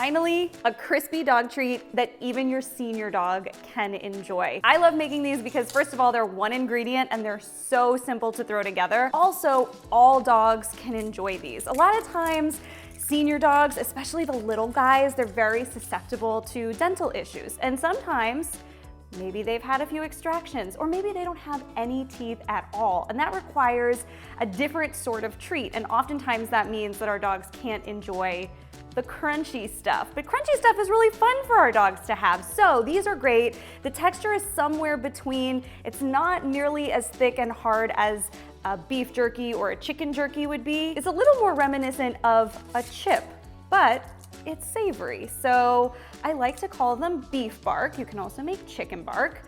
finally, a crispy dog treat that even your senior dog can enjoy. I love making these because first of all, they're one ingredient and they're so simple to throw together. Also, all dogs can enjoy these. A lot of times, senior dogs, especially the little guys, they're very susceptible to dental issues. And sometimes, maybe they've had a few extractions, or maybe they don't have any teeth at all. And that requires a different sort of treat. And oftentimes that means that our dogs can't enjoy the crunchy stuff. But crunchy stuff is really fun for our dogs to have. So these are great. The texture is somewhere between. It's not nearly as thick and hard as a beef jerky or a chicken jerky would be. It's a little more reminiscent of a chip, but it's savory. So I like to call them beef bark. You can also make chicken bark.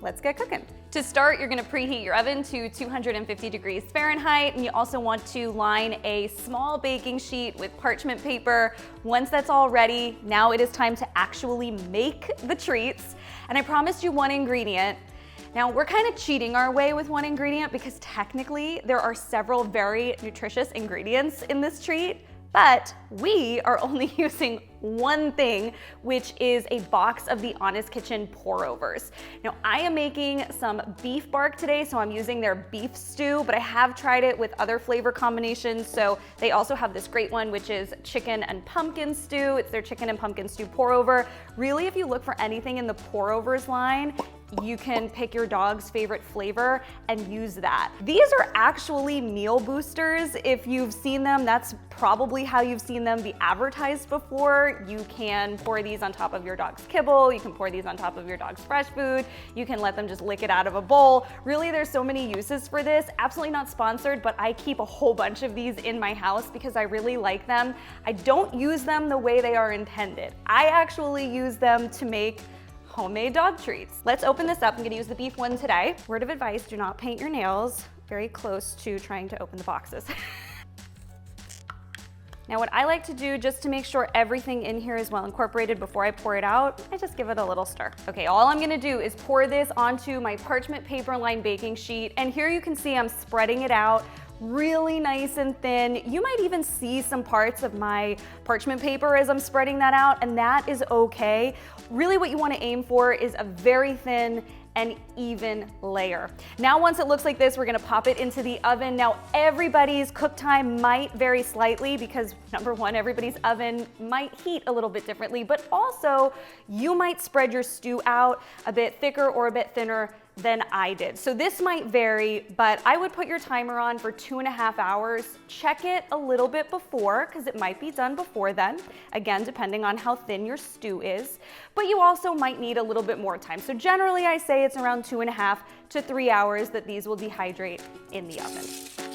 Let's get cooking. To start, you're gonna preheat your oven to 250 degrees Fahrenheit, and you also want to line a small baking sheet with parchment paper. Once that's all ready, now it is time to actually make the treats. And I promised you one ingredient. Now, we're kind of cheating our way with one ingredient because technically there are several very nutritious ingredients in this treat, but we are only using one thing, which is a box of the Honest Kitchen pour-overs. Now, I am making some beef bark today, so I'm using their beef stew, but I have tried it with other flavor combinations. So they also have this great one, which is chicken and pumpkin stew. It's their chicken and pumpkin stew pour-over. Really, if you look for anything in the pour-overs line, you can pick your dog's favorite flavor and use that. These are actually meal boosters. If you've seen them, that's probably how you've seen them be advertised before. You can pour these on top of your dog's kibble. You can pour these on top of your dog's fresh food. You can let them just lick it out of a bowl. Really, there's so many uses for this. Absolutely not sponsored, but I keep a whole bunch of these in my house because I really like them. I don't use them the way they are intended. I actually use them to make homemade dog treats. Let's open this up. I'm gonna use the beef one today. Word of advice, do not paint your nails very close to trying to open the boxes. Now, what I like to do just to make sure everything in here is well incorporated before I pour it out, I just give it a little stir. Okay, all I'm gonna do is pour this onto my parchment paper lined baking sheet, and here you can see I'm spreading it out really nice and thin. You might even see some parts of my parchment paper as I'm spreading that out, and that is okay. Really what you want to aim for is a very thin and even layer. Now, once it looks like this, we're gonna pop it into the oven. Now, everybody's cook time might vary slightly because number one, everybody's oven might heat a little bit differently, but also you might spread your stew out a bit thicker or a bit thinner than I did. So this might vary, but I would put your timer on for 2.5 hours. Check it a little bit before, because it might be done before then. Again, depending on how thin your stew is, but you also might need a little bit more time. So generally I say it's around 2.5 to 3 hours that these will dehydrate in the oven.